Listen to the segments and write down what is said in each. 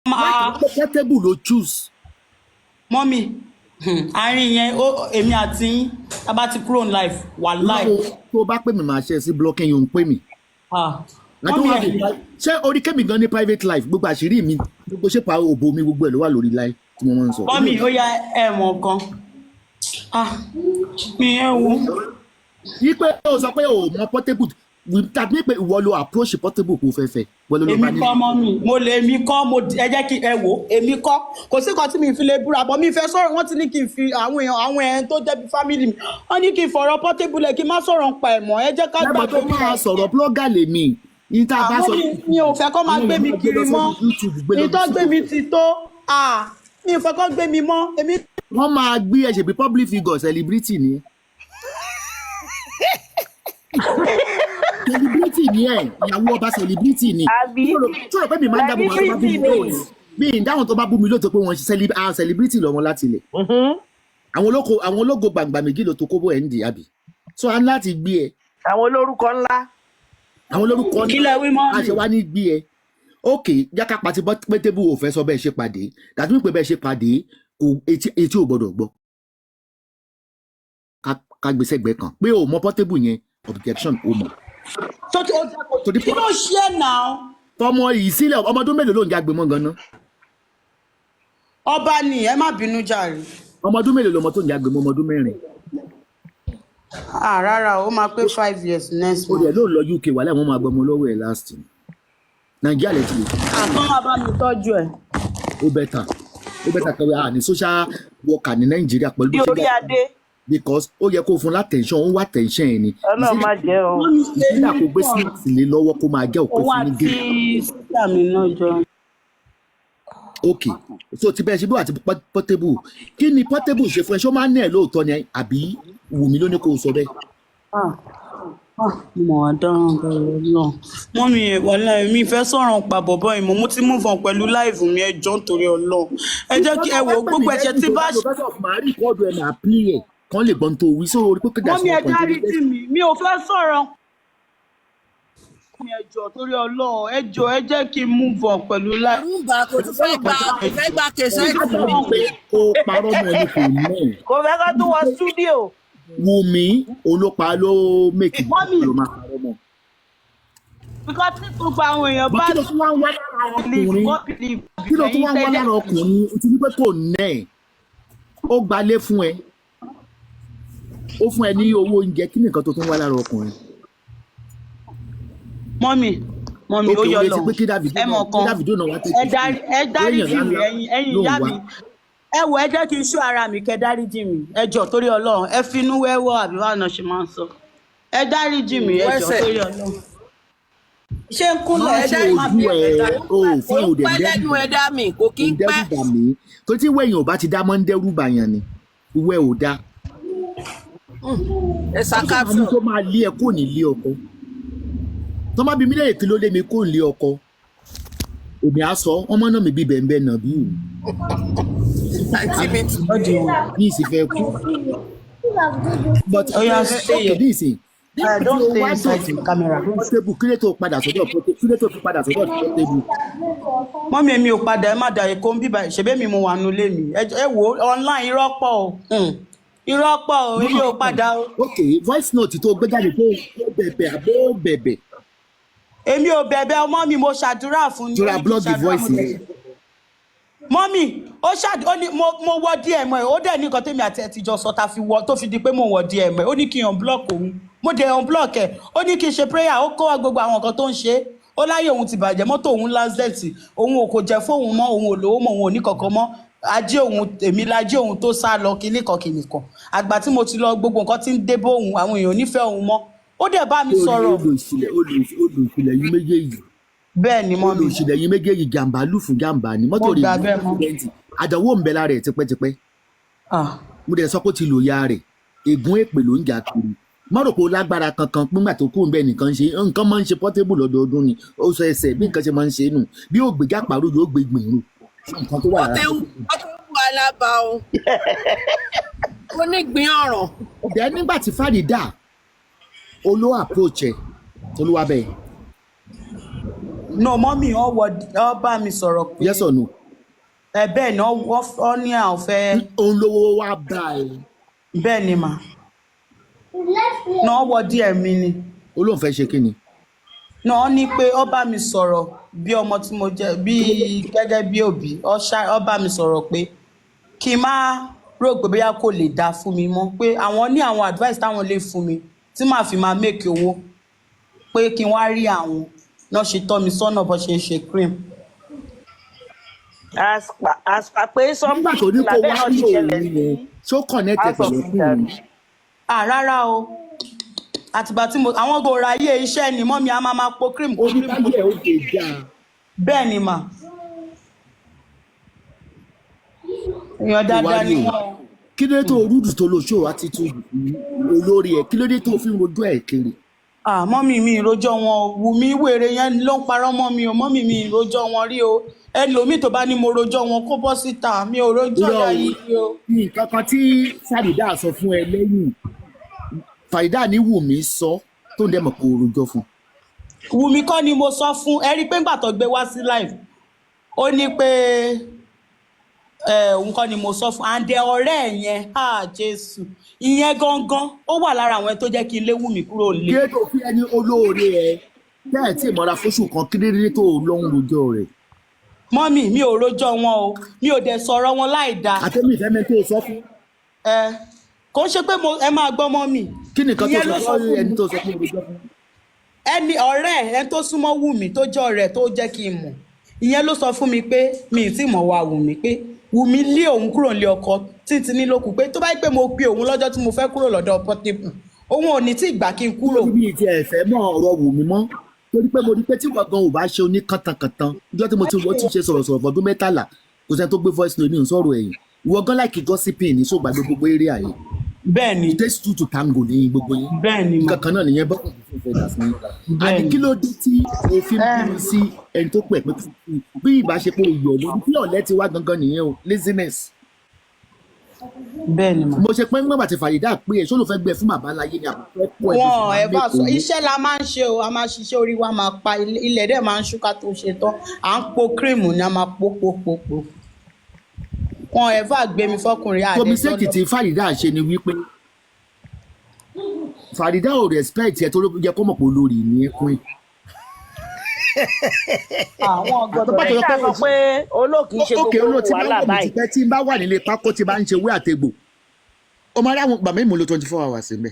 Portable ló choose. Mọ́mì àárín yẹn èmi àti yín tá bá ti kúrò ní life wà life. Tó bá pè mí máa ṣe sí blocking yóò ń pè mí. Ṣé orí kébì gan ní private life gbogbo àṣírí mi gbogbo ṣé pa òbò mi gbogbo ẹ̀ ló wà lórí live tí mo máa ń sọ. Mọ́mì ó yá ẹ̀wọ̀n kan mi ẹ̀ wo. Yí pé ó sọ pé o mọ Portable tàbí pé ìwọ lo approach Portable kò fẹ́fẹ́. Èmi kọ́ mọ́mì mo lè èmi kọ́ ẹ jẹ́ kí ẹ wò èmi kọ́ kò sí kan tí mi fi lè búra bọ́ mi fẹ́ sọ̀rọ̀ wọ́n ti ní kí n fi àwọn èèyàn tó jẹ́ bí family mi wọ́n ní kí n fọ̀rọ̀ Portable kí n má sọ̀rọ̀ ń pa ẹ̀ mọ́ ẹ jẹ́ ká gbà tó máa sọ̀rọ̀ blogger lèmi. Mi ò fẹ́ kọ́ máa gbé mi kiri mọ́ ìtọ́ gbé mi ti tó mi ò fẹ́ kọ́ gbé mi mọ́ èmi. Wọ́n máa gbé ẹ ṣe bí public figure celebrity ni. Celebrity ni ẹ ìyàwó ọba celebrity ni. Tó rò pé mi máa ń dábò wọn tó bá bú mi lóòótọ́ bí ìdáhùn tó bá bú mi lóòótọ́ pé wọ́n celebrity lọ́wọ́ láti ilẹ̀. Àwọn ológo gbàǹgbà méjì ló tó kóbó ẹ̀ ń dì àbí. So a ní láti gbé ẹ. Àwọn olórúkọ ńlá. Àwọn olórúkọ ńlá àṣẹ wa ní gbé ẹ. Ok jákà pàtí Portable ò fẹ́ sọ bẹ́ẹ̀ ṣe pàdé dàtí wípé bẹ́ẹ̀ ṣe pàdé etí ò gbọdọ̀ gbọ́. Ká gbèsè gbẹ kan pé o mọ Portable yẹn objection o mọ. Kí ló ṣe náà? Fọmọ yìí sílẹ̀ ọmọ ọdún mélòó ló ń jágbe mọ́ ganan? Ọba ni ẹ má bínú jàre. Ọmọ ọdún mélòó lọmọ tó ń jágbe mọ́ ọmọ ọdún 4? Rárá ó máa pé 5 years next month. Ó dẹ̀ ló lọ UK wà láwọn máa gbọmọ lọ́wọ́ ẹ̀ last year. Nàìjíríà lè ti lè. Àtọ́ máa bá mi tọ́jú ẹ̀. Ó bẹ́tà kẹwàá ní social worker ní Nàìjíríà pẹ̀lú bí orí adé. Because ó yẹ kó fún látẹ̀ńṣán ó wà tẹ̀ńṣán ẹ̀ ni. Ọlọ́run má jẹ́ o. Ìsílẹ̀ kò gbé sílẹ̀ lé lọ́wọ́ kó máa jẹ́ òpin fún ní gé. Owó àti sísà mi náà jọ. Ok so ti bẹ́ẹ̀ ṣe bí wà ti Portable kí ni Portable ṣe fún ẹ ṣé ó máa ń ní ẹ̀ lóòótọ́ ni àbí Wùmí ló ní kó o sọ bẹ́ẹ̀. Mo wà dáràn bẹ̀rẹ̀ náà. Mọ́mì wàhálà mi fẹ́ sọ̀rọ̀ pa bọ̀bọ̀ ìmọ̀ mo ti move on pẹ̀lú láìfù mi ẹjọ́ nítorí Ọlọ́run. Ẹ jẹ́ kí ẹ wo gbogbo ẹ̀ṣẹ̀ tí bá ṣe. Màá rí ìkọ́dù ẹ̀ máa play ẹ̀ kán lè gbọ́n tó wí sórí pé kéde Mọ́mì ẹ dáríjì mi ò fẹ́ sọ̀rọ̀. Ẹjọ́ torí Ọlọ́run ẹjọ́ ẹ jẹ́ kí n move on pẹ̀lú láìfù. Kò fẹ́ gba kẹsẹ́ kó parọ́ mọ́ ẹni kò ní. Kò fẹ́ ká tún wọ studio. Wùmí olópa ló mèkì ló máa parọ́ mọ́. Because tí gbogbo àwọn èèyàn bá kí ló tún wá ń wá lára ọkùnrin kí ló tún wá ń wá lára ọkùnrin o ti ní pé kò nẹ́ ẹ̀ ó gbalé fún ẹ ó fún ẹ ní owó oúnjẹ kí nìkan tó tún wá lára ọkùnrin. Mọ́mì ó yọ lọ ẹ mọ̀ kan ẹ dáríjì mi ẹ̀yin ìyá mi ẹ wò ẹ jẹ́ kí n ṣú ara mi kẹ́ dáríjì mi ẹ jọ̀ọ́ torí Ọlọ́run ẹ finú wẹ́wọ́ àbí wàá náà ṣe máa ń sọ ẹ dáríjì mi ẹ jọ̀ọ́ torí Ọlọ́run. Ṣé ń kúnlẹ̀ ẹ dáríjì mi fún òde lẹ́nu ẹ̀dá mi kò kí ń pẹ́. tó tí wẹ̀yìn ò bá ti dá mọ́ ń dẹ́rù bàyàn ni ìwẹ́ ò dá. Ẹ ṣàkàtọ̀. àwọn tó máa lé ẹ kò ní lé ọkọ tó má bí mílíọ̀nù kí ló lé mi kò ní lé ọkọ èmi á sọ ọmọ náà mi bí bẹ́ẹ̀ náà bí òun. Ní ìsìn fẹ́ kú. But okay this is don't stay inside the camera. Portable kí ló tó padà sọ́dọ̀ Portable. Mọ́mì èmi ò padà ẹ má da èkó ń bíbá ìṣẹ́bẹ́ mi mo wà nù lé mi ẹ wo online irọ́ pọ̀ o èmi ò padà o. Ok voice note tó gbé jáde tó bẹ̀bẹ̀ àbó bẹ̀bẹ̀. Èmi ò bẹ̀bẹ̀ ọmọ mi mo ṣàdúrà fún ni. Jọra blog the voice yẹn. Mọ́mì ó ní mo wọ DM ẹ̀ ó dẹ̀ ní nǹkan tèmi àti ẹ̀ ti jọ sọ tó fi di pé mo wọ DM ẹ̀ ó ní kí n unblock òun mo dẹ̀ unblock ẹ̀ ó ní kí n ṣe prayer ó kó wa gbogbo àwọn nǹkan tó ń ṣe ó láyé òun ti bàjẹ́ mọ́tò òun lásẹ̀tì òun ò kò jẹ́ fóun mọ́ òun ò lówó mọ́ òun ò ní kankan mọ́ ajé òun èmi lajé òun tó sá lọ kìnnìkan àgbà tí mo ti lọ gbogbo nǹkan tí ń dé bóun àwọn èèyàn nífẹ̀ẹ́ òun mọ́ ó dẹ̀ bá mi sọ̀rọ̀. olùsílẹ̀ yín méjèèjì. Bẹ́ẹ̀ ni mọ́mì. olùsílẹ̀ yín méjèèjì jàǹbá lù fún jàǹbá ni mọ́tò rẹ̀ ní àdánwò ń bẹ lára ẹ̀ tipẹ́tipẹ́. mo dẹ̀ sọ pé ó ti lò ya rẹ̀ ègún èpè ló ń jà kiri má rò pé ó lágbára kankan nígbà tó kú bẹ́ẹ̀ nìkan ṣe nǹkan máa ń ṣe Portable lọ́dọọdún ni ó sọ ẹsẹ̀ bí nǹkan ṣe máa ń ṣe nù bí ó gbé jápàrọ̀ yóò gbé gbìyànjú nǹkan tó wà lára. Portable alábà o ó ní gbin ọ̀ràn. ọ̀dẹ́ nígbà tí Farida olówó approach ẹ̀ olúwa bẹ́ẹ̀ no mọ́mì ọ bá mi sọ̀rọ̀ pé yes or no. bẹ́ẹ̀ ni ọ ní àwọn fẹ́. òun lówó wá bá ẹ. bẹ́ẹ̀ ni mà náà wọ díẹ̀ mi ni. ó lóun fẹ́ ṣe kí ni. náà ní pé ọ bá mi sọ̀rọ̀ bí ọmọ tí mo jẹ́ bí gẹ́gẹ́ bí òbí ọ bá mi sọ̀rọ̀ pé kí n má rò pé bóyá kò lè dáa fún mi mọ́ pé àwọn ní àwọn advice táwọn lè fún mi tí màá fi máa make owó pé kí n wá rí àwọn náà ṣe tọ́ mi sọ́nà bó ṣe ń ṣe cream. àṣà pé nígbà tó ní kó wá ní òun yẹn ṣó connect pẹ̀lú fún mi. rárá o àtìgbà tí àwọn gbòòrò ayé iṣẹ́ ni mọ́mí a máa po cream. oníbàjẹ́ ó lè dáa. bẹ́ẹ̀ ni mà èèyàn dáadáa ni wọ́n. kí ló dé tó rúdù tó lo show attitude olórí ẹ kí ló dé tó fi ń rojú ẹ kiri. mọ́mí mi ìròjọ́ wọn wù mí wèrè yẹn ló ń parọ́ mọ́ mi o mọ́mí mi ìròjọ́ wọn rí o ẹlòmíì tó bá ní mo rojọ́ wọn kó bọ́ síta mi ò rojọ́ ya yìí o. nǹkan kan tí Farida sọ fún ẹ lẹ́yìn Farida ní Wùmí sọ tó ń dẹ̀ mọ̀ kó rojọ́ fún. Wùmí kọ́ ni mo sọ fún ẹ rí i pé ńgbà tó gbé wá sí live ó ní pé òun kọ́ ni mo sọ fún àǹdẹ ọ̀rẹ́ ẹ̀ yẹn Jésù ìyẹn gangan ó wà lára àwọn tó jẹ́ kí n lé Wùmí kúrò lé. kí ló tó fi ẹni olóore ẹ bẹ́ẹ̀ tí ìmọ̀ra fóṣù kan kí ló tó lọ́hùn rojọ́ rẹ̀. mọ́mì mi ò rojọ́ wọn o mi ò dẹ̀ sọ̀rọ̀ wọn láì dáa. àtẹ́mí ìfẹ́ mi tó sọ fún. kò ń ṣe pé ẹ máa gbọ́ mọ́mì. kí nìkan tó sọ fún ẹni tó sọ fún rojọ́ fún. ẹni ọ̀rẹ́ ẹ tó súnmọ́ Wùmí tó jẹ́ ọ̀rẹ́ tó jẹ́ kí n mọ̀ ìyẹn ló sọ fún mi pé mi ì tí mọ̀ wá Wùmí pé Wùmí lé òun kúrò nílé ọkọ títí ní lókun pé tó bá yẹ pé mo pe òun lọ́jọ́ tí mo fẹ́ kúrò lọ́dọ̀ Portable òun ò ní tí ìgbà kí n kúrò. mi ì tiẹ̀ fẹ́ mọ̀ ọ̀rọ̀ Wùmí mọ́ torí pé mo rí pé tí gbọ̀ngàn ò bá ṣe oní kàntànkàntàn ìjọ tí mo ti wọ́n ti ṣe sọ̀rọ̀sọ̀rọ̀ fọdún 13 kò sẹ́ni tó gbé voice note ní ìsọ̀rọ̀ ẹ̀yìn ìwọ gan láìkí gossiping ní sóògbà gbogbo eré àyè. bẹ́ẹ̀ni it takes two to tango ní gbogbo yín. bẹ́ẹ̀ni ma kankan náà nìyẹn bọ́kàn tó fẹ́ dà sí mi. àní kí ló dé tí òfin bínú sí ẹni tó pẹ̀ pé bí ìbáṣepọ̀ ìyọ̀ lórí bí ọ̀lẹ́ ti wá gangan nìyẹn o laziness. bẹ́ẹ̀ni ma. mo ṣe pé nígbà tí Farida pé ẹ̀ ṣó ló fẹ́ gbẹ fún bàbá láyé ni àbúrò ẹ̀kọ́ ẹ̀. wọn ẹ bá sọ iṣẹ́ la máa ń ṣe o a máa ṣiṣẹ́ orí wa máa pa ilẹ̀ dẹ̀ máa ń ṣúká tó ṣe tán à ń po kírìmù ni a máa po. wọn ẹ bá gbé mi fọkùnrin àdé. tómi sèkì tí Farida ṣe ni wípé Farida ò respect ẹ tó ló yẹ kó mọ̀ pé olórí ní ẹkùn ẹ̀. àwọn ọgbọ́dọ̀ ní ká sọ pé olóòkì ṣe gbogbo wàhálà báyìí. tí n bá wà nílé pákó tí bá ń ṣe wé àtegbò ó máa rí àwọn gbàmí ìmúlò 24 hours ń bẹ.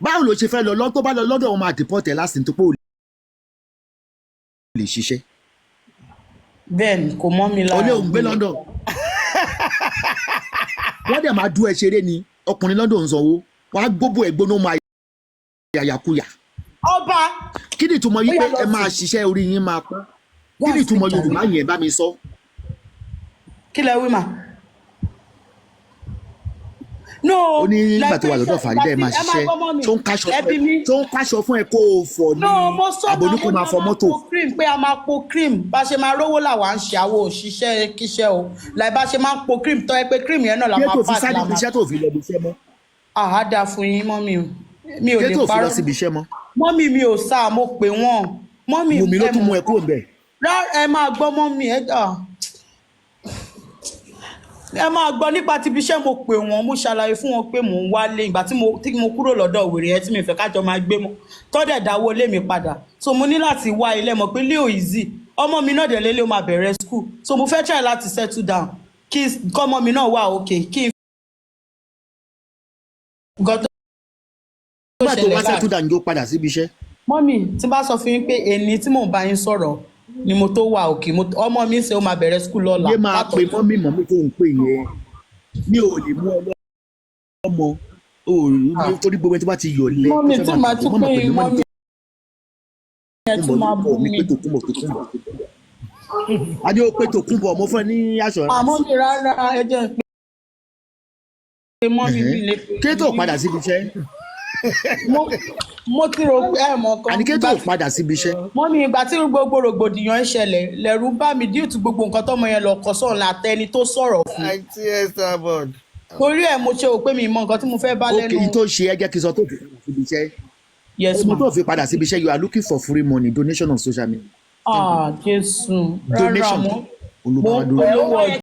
báwo ló ṣe fẹ́ lọ lọ́dọ̀ tó bá lọ lọ́dọ̀ wọn máa deport ẹ̀ lásìkò tó pé ò lè ṣiṣẹ́. bẹ́ẹ̀ni kò mọ́ mi lára. olè òun gbé London wọ́n dẹ̀ máa dú ẹ ṣeré ni ọkùnrin London ń sanwó wọ́n á gbóbó ẹ̀ gbóná máa yàyàkuyà. ọba. kí ni ìtumọ̀ yìí pé ẹ máa ṣiṣẹ́ orí yín máa pọ́n kí ni ìtumọ̀ Yorùbá yẹn bá mi sọ. kí lẹ wí mà. ó ní nígbà tó wà lọ́dọ̀ Farida ẹ máa ṣiṣẹ́ tó ń káṣọ fún ẹ kó o fọ̀ ní àbójúkú máa fọ mọ́tò. pé a máa po cream bá ṣe máa rówó làwa ń ṣe àwọn òṣìṣẹ́ kíṣẹ́ o láì bá ṣe máa ń po cream tó yẹ pé cream yẹn náà la máa pàṣẹ. kí ètò fi sáré iṣẹ́ tó fi lọ bí iṣẹ́ mọ́. àhádà fún yín mọ́mì mi ò lè parọ́. kí ètò fi lọ síbi iṣẹ́ mọ́. mọ́mì mi ò sá mo pè wọ́n. Wùmí ló tún mú ẹ kúrò bẹ́ẹ̀. ẹ máa gbọ́ mọ́mì ẹ máa gbọ́ nípa ti ibi iṣẹ́ mo pè wọ́n mo ṣàlàyé fún wọn pé mò ń wálé ìgbà tí mo kúrò lọ́dọ̀ wèrè yẹn tí mi fẹ́ kájọ máa gbé mọ́ tọ́dẹ̀ dáwọ́ lé mi padà so mo ní láti wá ilé mọ̀ pé leo easy ọmọ mi náà dẹ̀ lélẹ́ ó máa bẹ̀rẹ̀ school so mo fẹ́ try láti settle down kí ọmọ mi náà wà okay kí n. nígbà tó wá settle down yóò padà síbi iṣẹ́. mọ́mì tí bá sọ fún yín pé èmi tí mò ń bá yín sọ̀rọ̀ ni mo tó wà òkè ọmọ mi ṣe ó máa bẹ̀rẹ̀ skul lọ́la. yé máa pe mọ́mí tó ń pè yẹn mi ò lè mú ọmọ torí gbogbo ẹni tó bá ti yọ̀ lẹ́ mọ́mí tí màá tún pé mọ́mí yẹn tún máa bú mi. adé ó pé Tòkunbọ̀ mo fẹ́ ní aṣọ rẹ. àmọ́ mi rárá ẹ jẹ́ pé mọ́mí mi lè pè. kí tó padà síbi iṣẹ́. mo ti rò pé ẹ mọ̀ kan. àní kí tó padà síbi iṣẹ́. mọ́mí ìgbà tí gbogbo rògbòdìyàn ń ṣẹlẹ̀ lẹ́rù bá mi díù tí gbogbo nǹkan tọ́mọ yẹn lọ kọ́ sọ̀rọ̀ látẹni tó sọ̀rọ̀ fún. àìtí Esther Board. torí ẹ̀ mo ṣe rò pé mi mọ nǹkan tí mo fẹ́ bá lẹ́nu. ó kì í tó ṣe ẹ jẹ́ kí n sọ tó fi síbi iṣẹ́. yes ọmọ ma. tó fi padà síbi iṣẹ́ you are looking for free money donation on social media. Jésù. donation olùbàdàn.